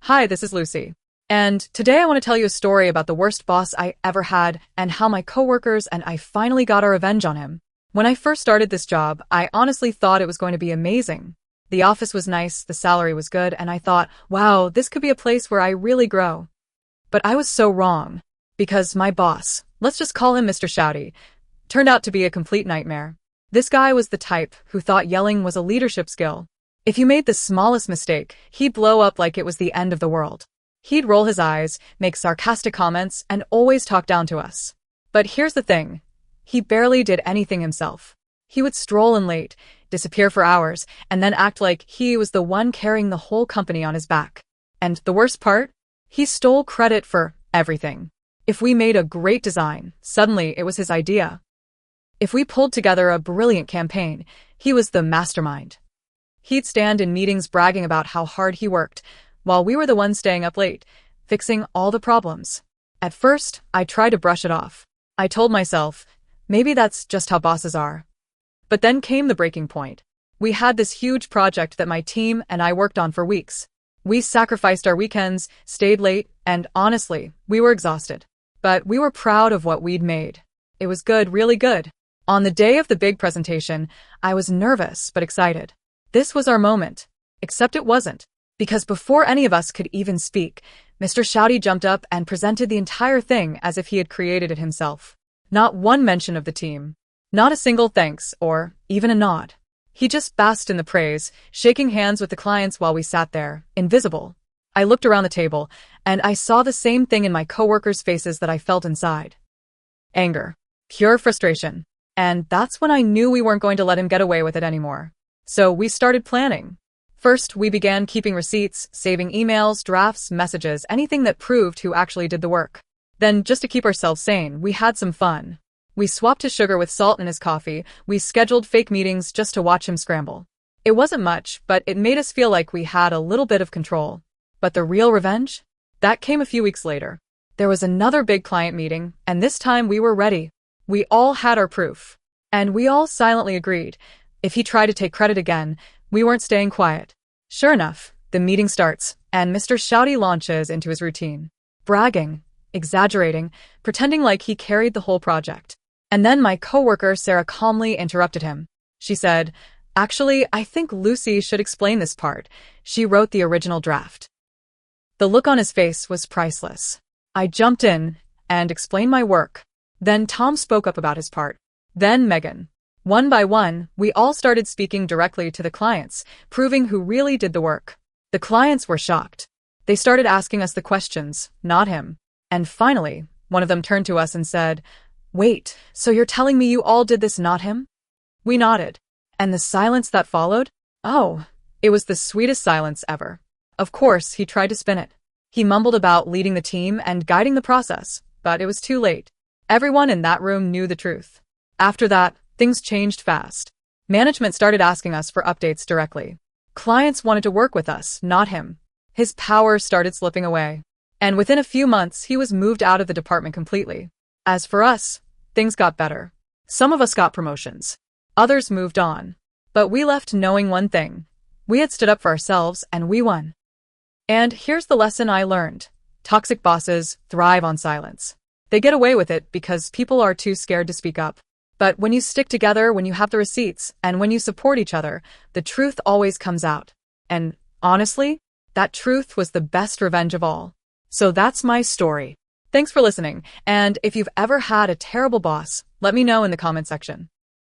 Hi, this is Lucy. And today I want to tell you a story about the worst boss I ever had and how my coworkers and I finally got our revenge on him. When I first started this job, I honestly thought it was going to be amazing. The office was nice, the salary was good, and I thought, wow, this could be a place where I really grow. But I was so wrong. Because my boss, let's just call him Mr. Shouty, turned out to be a complete nightmare. This guy was the type who thought yelling was a leadership skill. If you made the smallest mistake, he'd blow up like it was the end of the world. He'd roll his eyes, make sarcastic comments, and always talk down to us. But here's the thing. He barely did anything himself. He would stroll in late, disappear for hours, and then act like he was the one carrying the whole company on his back. And the worst part? He stole credit for everything. If we made a great design, suddenly it was his idea. If we pulled together a brilliant campaign, he was the mastermind. He'd stand in meetings bragging about how hard he worked, while we were the ones staying up late, fixing all the problems. At first, I tried to brush it off. I told myself, maybe that's just how bosses are. But then came the breaking point. We had this huge project that my team and I worked on for weeks. We sacrificed our weekends, stayed late, and honestly, we were exhausted. But we were proud of what we'd made. It was good, really good. On the day of the big presentation, I was nervous but excited. This was our moment. Except it wasn't. Because before any of us could even speak, Mr. Shouty jumped up and presented the entire thing as if he had created it himself. Not one mention of the team. Not a single thanks, or even a nod. He just basked in the praise, shaking hands with the clients while we sat there, invisible. I looked around the table, and I saw the same thing in my coworkers' faces that I felt inside. Anger. Pure frustration. And that's when I knew we weren't going to let him get away with it anymore. So we started planning. First, we began keeping receipts, saving emails, drafts, messages, anything that proved who actually did the work. Then, just to keep ourselves sane, we had some fun. We swapped his sugar with salt in his coffee, we scheduled fake meetings just to watch him scramble. It wasn't much, but it made us feel like we had a little bit of control. But the real revenge? That came a few weeks later. There was another big client meeting, and this time we were ready. We all had our proof. And we all silently agreed. If he tried to take credit again, we weren't staying quiet. Sure enough, the meeting starts, and Mr. Shouty launches into his routine. Bragging, exaggerating, pretending like he carried the whole project. And then my coworker Sarah calmly interrupted him. She said, "Actually, I think Lucy should explain this part. She wrote the original draft." The look on his face was priceless. I jumped in and explained my work. Then Tom spoke up about his part. Then Megan. One by one, we all started speaking directly to the clients, proving who really did the work. The clients were shocked. They started asking us the questions, not him. And finally, one of them turned to us and said, "Wait, so you're telling me you all did this, not him?" We nodded. And the silence that followed? Oh, it was the sweetest silence ever. Of course, he tried to spin it. He mumbled about leading the team and guiding the process, but it was too late. Everyone in that room knew the truth. After that, things changed fast. Management started asking us for updates directly. Clients wanted to work with us, not him. His power started slipping away. And within a few months, he was moved out of the department completely. As for us, things got better. Some of us got promotions. Others moved on. But we left knowing one thing. We had stood up for ourselves, and we won. And here's the lesson I learned. Toxic bosses thrive on silence. They get away with it because people are too scared to speak up. But when you stick together, when you have the receipts, and when you support each other, the truth always comes out. And honestly, that truth was the best revenge of all. So that's my story. Thanks for listening, and if you've ever had a terrible boss, let me know in the comment section.